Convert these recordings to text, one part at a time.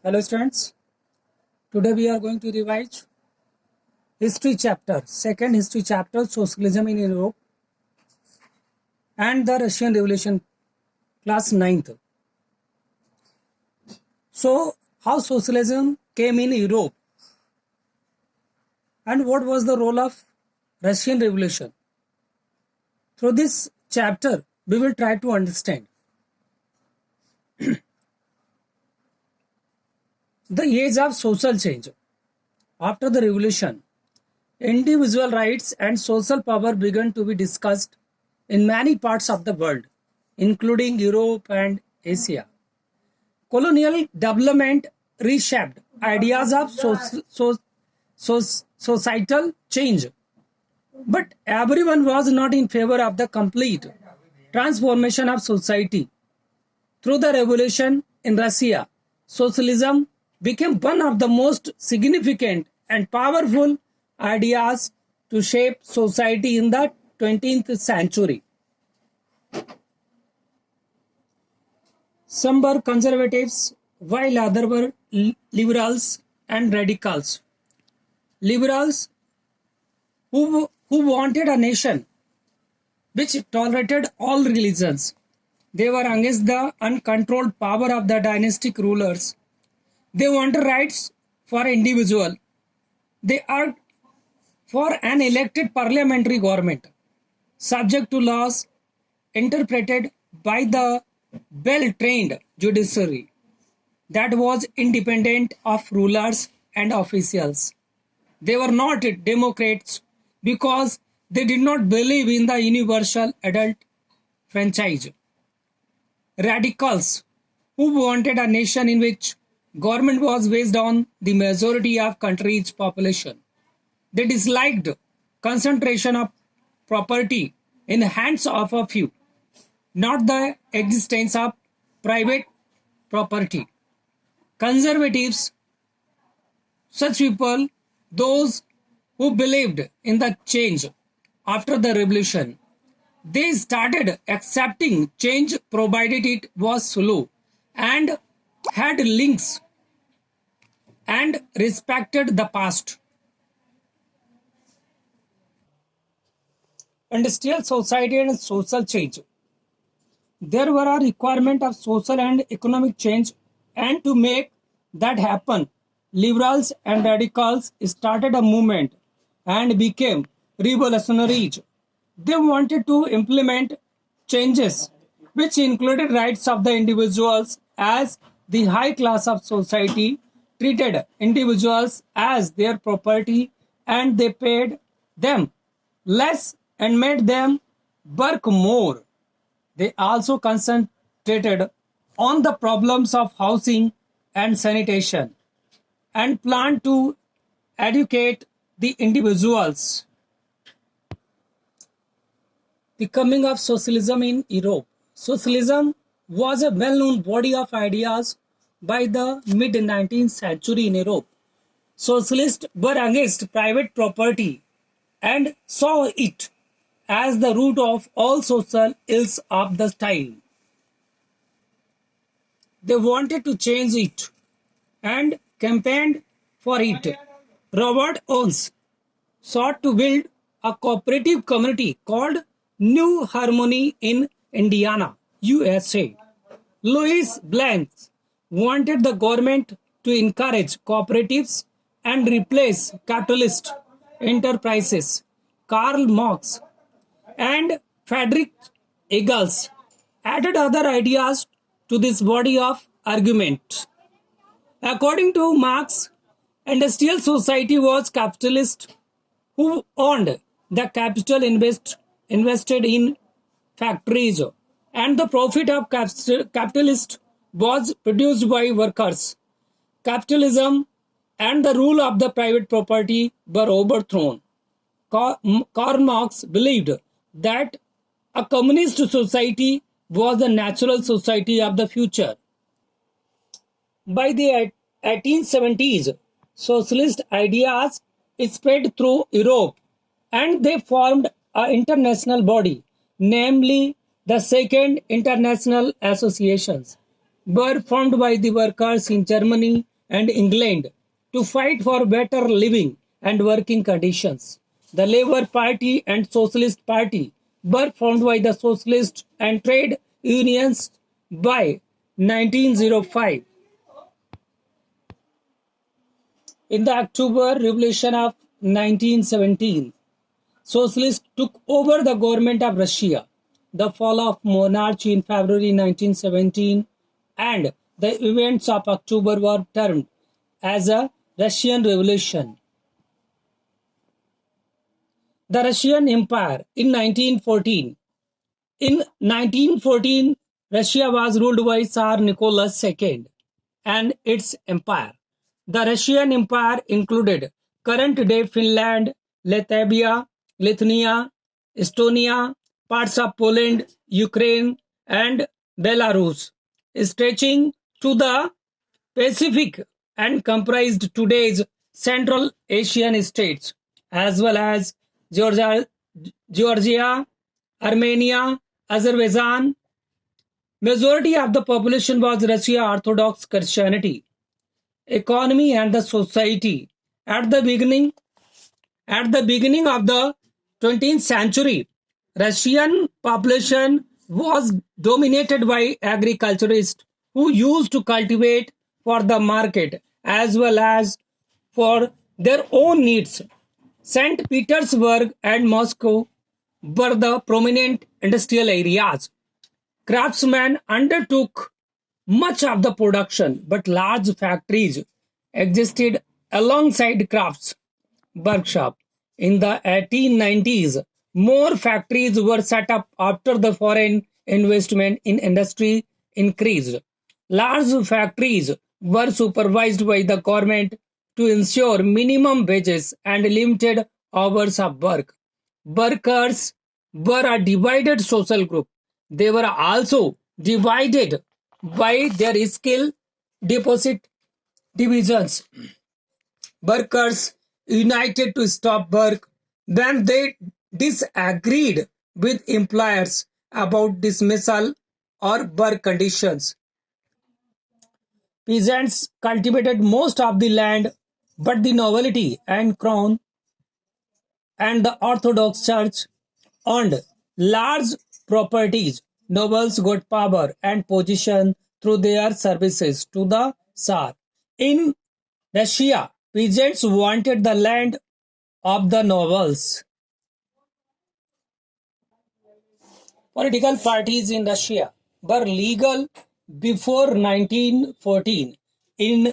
Hello students, today we are going to revise history chapter, second history chapter, socialism in Europe and the Russian Revolution, class 9th. So, how socialism came in Europe and what was the role of Russian Revolution? Through this chapter, we will try to understand the age of social change. After the revolution, individual rights and social power began to be discussed in many parts of the world, including Europe and Asia. Colonial development reshaped ideas of societal change, but everyone was not in favor of the complete transformation of society. Through the revolution in Russia, socialism became one of the most significant and powerful ideas to shape society in the 20th century. Some were conservatives, while others were liberals and radicals. Liberals who wanted a nation which tolerated all religions. They were against the uncontrolled power of the dynastic rulers. They wanted rights for individual. They argued for an elected parliamentary government, subject to laws interpreted by the well-trained judiciary that was independent of rulers and officials. They were not Democrats because they did not believe in the universal adult franchise. Radicals who wanted a nation in which government was based on the majority of country's population. They disliked concentration of property in the hands of a few, not the existence of private property. Conservatives, such people, those who believed in the change after the revolution, they started accepting change provided it was slow and had links and respected the past. Industrial society and social change. There were a requirement of social and economic change, and to make that happen, liberals and radicals started a movement and became revolutionaries. They wanted to implement changes which included rights of the individuals, as the high class of society treated individuals as their property and they paid them less and made them work more. They also concentrated on the problems of housing and sanitation and planned to educate the individuals. The coming of socialism in Europe. Socialism was a well-known body of ideas by the mid-19th century in Europe. Socialists were against private property and saw it as the root of all social ills of the time. They wanted to change it and campaigned for it. Robert Owens sought to build a cooperative community called New Harmony in Indiana, USA. Louis Blanche wanted the government to encourage cooperatives and replace capitalist enterprises. Karl Marx and Friedrich Engels added other ideas to this body of argument. According to Marx, industrial society was capitalist who owned the capital invested in factories, and the profit of capitalist was produced by workers. Capitalism and the rule of the private property were overthrown. Karl Marx believed that a communist society was the natural society of the future. By the 1870s, socialist ideas spread through Europe and they formed an international body, namely the Second International Associations, were formed by the workers in Germany, and England to fight for better living and working conditions. The Labour Party and Socialist Party were formed by the socialists and trade unions by 1905. In the October Revolution of 1917, socialists took over the government of Russia. The fall of monarchy in February 1917 and the events of October were termed as a Russian Revolution. The Russian Empire in 1914. In 1914, Russia was ruled by Tsar Nicholas II and its empire. The Russian Empire included current-day Finland, Latvia, Lithuania, Estonia, parts of Poland, Ukraine, and Belarus, stretching to the Pacific and comprised today's Central Asian states, as well as Georgia, Armenia, Azerbaijan. Majority of the population was Russia Orthodox Christianity. Economy and the society. At the beginning of the 20th century, Russian population was dominated by agriculturists who used to cultivate for the market as well as for their own needs. St. Petersburg and Moscow were the prominent industrial areas. Craftsmen undertook much of the production, but large factories existed alongside crafts workshop. In the 1890s, more factories were set up after the foreign investment in industry increased. Large factories were supervised by the government to ensure minimum wages and limited hours of work. Workers were a divided social group. They were also divided by their skill deposit divisions. Workers united to stop work when they disagreed with employers about dismissal or work conditions. Peasants cultivated most of the land, but the nobility and crown and the Orthodox Church owned large properties. Nobles got power and position through their services to the Tsar. In Russia, peasants wanted the land of the nobles. Political parties in Russia were legal before 1914. In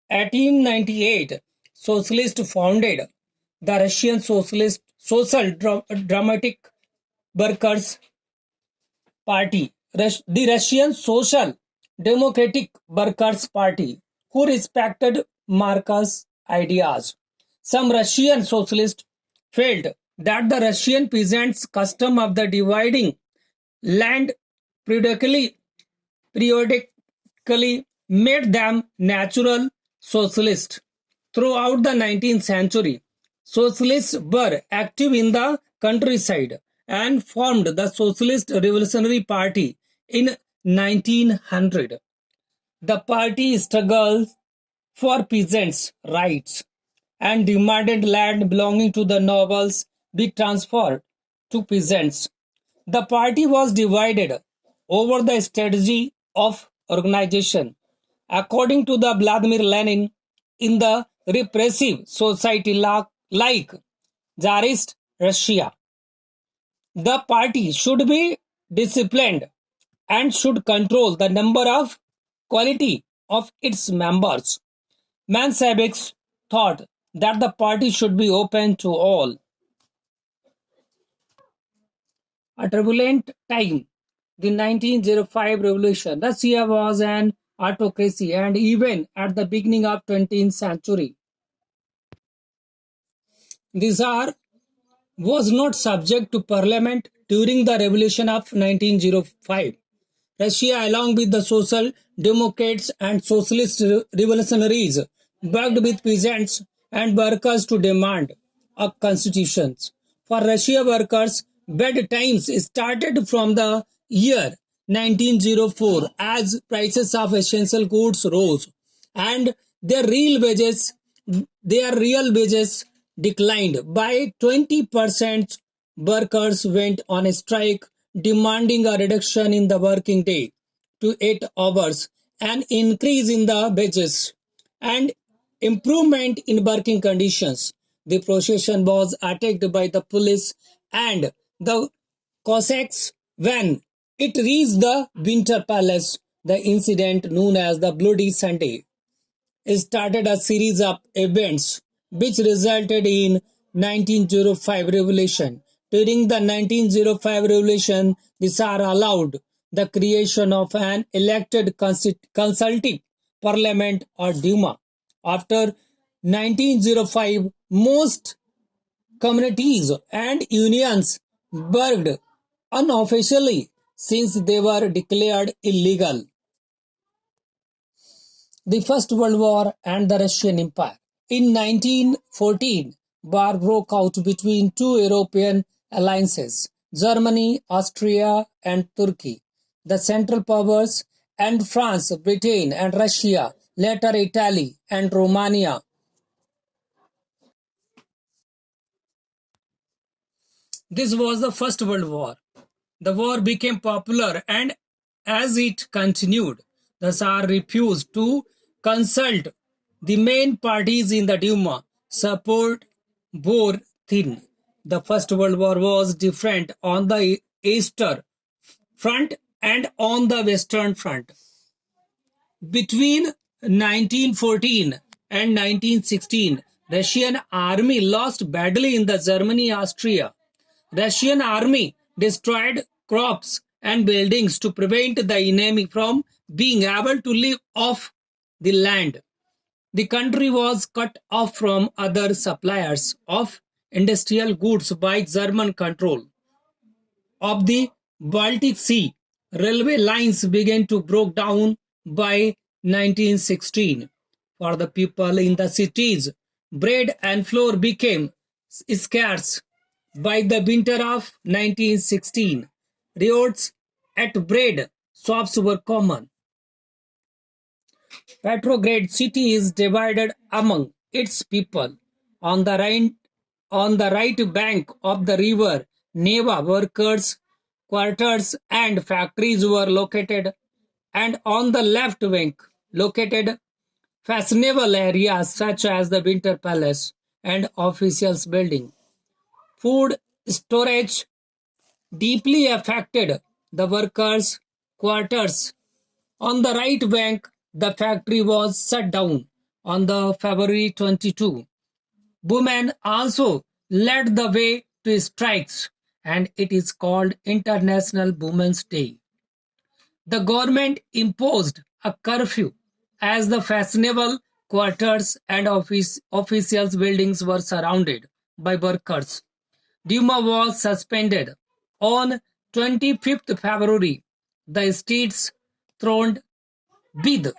1898, socialists founded the Russian Social Democratic Workers' Party, the Russian Social Democratic Workers' Party, who respected Marx's ideas. Some Russian socialists felt that the Russian peasants' custom of the dividing land periodically made them natural socialists. Throughout the 19th century, socialists were active in the countryside and formed the Socialist Revolutionary Party in 1900. The party struggled for peasants' rights and demanded land belonging to the nobles be transferred to peasants. The party was divided over the strategy of organization. According to the Vladimir Lenin, in the repressive society like Tsarist Russia, the party should be disciplined and should control the number of quality of its members. Menshevik thought that the party should be open to all. A turbulent time. The 1905 revolution. Russia was an autocracy and even at the beginning of 20th century, the Tsar was not subject to parliament during the revolution of 1905. Russia, along with the Social Democrats and Socialist revolutionaries, worked with peasants and workers to demand a constitution. For Russia workers, bad times started from the year 1904 as prices of essential goods rose and their real wages their real wages declined by 20%. Workers went on a strike demanding a reduction in the working day to 8 hours, an increase in the wages, and improvement in working conditions. The procession was attacked by the police and the Cossacks when it reached the Winter Palace. The incident, known as the Bloody Sunday, started a series of events which resulted in 1905 revolution. During the 1905 revolution, the Tsar allowed the creation of an elected consultative parliament or Duma. After 1905, most communities and unions worked unofficially since they were declared illegal. The First World War and the Russian Empire. In 1914, war broke out between two European alliances, Germany, Austria, and Turkey. The Central Powers and France, Britain, and Russia, later Italy and Romania. This was the First World War. The war became popular, and as it continued, the Tsar refused to consult the main parties in the Duma. Support bore thin. The First World War was different on the Eastern Front and on the Western Front. Between 1914 and 1916, Russian army lost badly in the Germany-Austria. Russian army destroyed crops and buildings to prevent the enemy from being able to live off the land. The country was cut off from other suppliers of industrial goods by German control of the Baltic Sea. Railway lines began to break down by 1916. For the people in the cities, bread and flour became scarce. By the winter of 1916, riots at bread shops were common. Petrograd city is divided among its people. On the right bank of the river Neva, workers' quarters and factories were located, and on the left bank, located fashionable areas such as the Winter Palace and officials building. Food storage deeply affected the workers' quarters. On the right bank, the factory was shut down on the February 22. Women also led the way to strikes, and it is called International Women's Day. The government imposed a curfew as the fashionable quarters and officials buildings were surrounded by workers. Duma was suspended on 25th February. The streets thronged with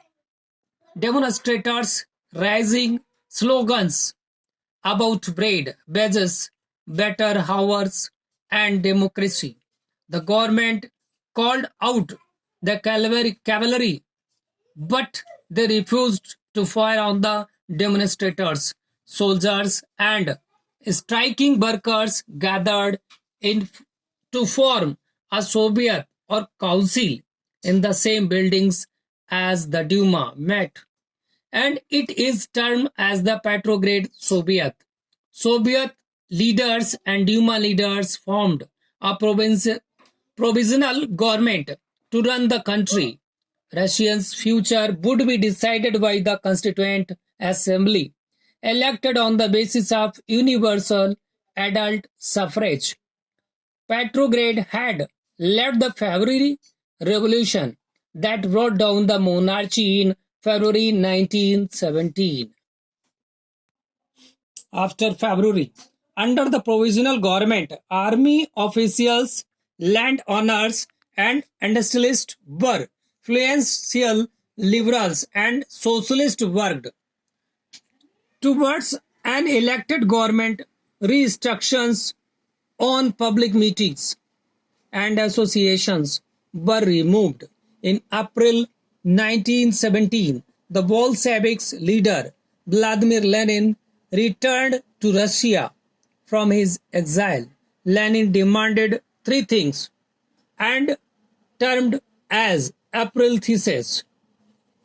demonstrators raising slogans about bread, wages, better hours, and democracy. The government called out the cavalry, but they refused to fire on the demonstrators. Soldiers and striking workers gathered in to form a Soviet or council in the same buildings as the Duma met, and it is termed as the Petrograd Soviet. Soviet leaders and Duma leaders formed a provisional government to run the country. Russia's future would be decided by the Constituent Assembly, elected on the basis of universal adult suffrage. Petrograd had led the February Revolution that brought down the monarchy in February 1917. After February, under the provisional government, army officials, landowners, and industrialists were influential liberals and socialists worked towards an elected government. Restrictions on public meetings and associations were removed. In April 1917, the Bolsheviks leader Vladimir Lenin returned to Russia from his exile. Lenin demanded three things and termed as April thesis.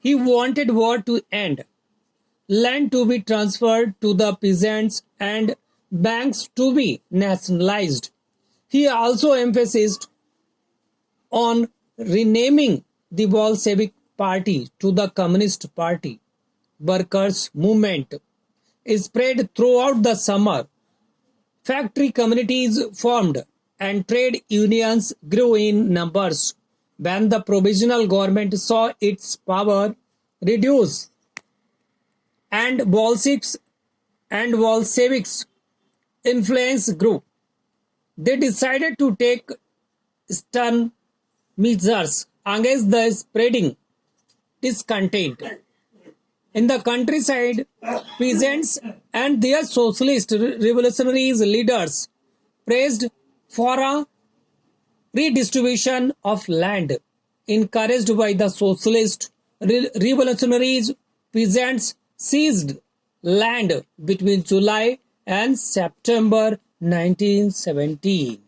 He wanted war to end, land to be transferred to the peasants, and banks to be nationalized. He also emphasized on renaming the Bolshevik Party to the Communist Party. Workers' movement spread throughout the summer. Factory communities formed and trade unions grew in numbers. When the provisional government saw its power reduce and Bolsheviks influence grew, they decided to take stern measures against the spreading discontent. In the countryside, peasants and their socialist revolutionary leaders pressed for a redistribution of land. Encouraged by the socialist revolutionaries, peasants seized land between July and September 1917.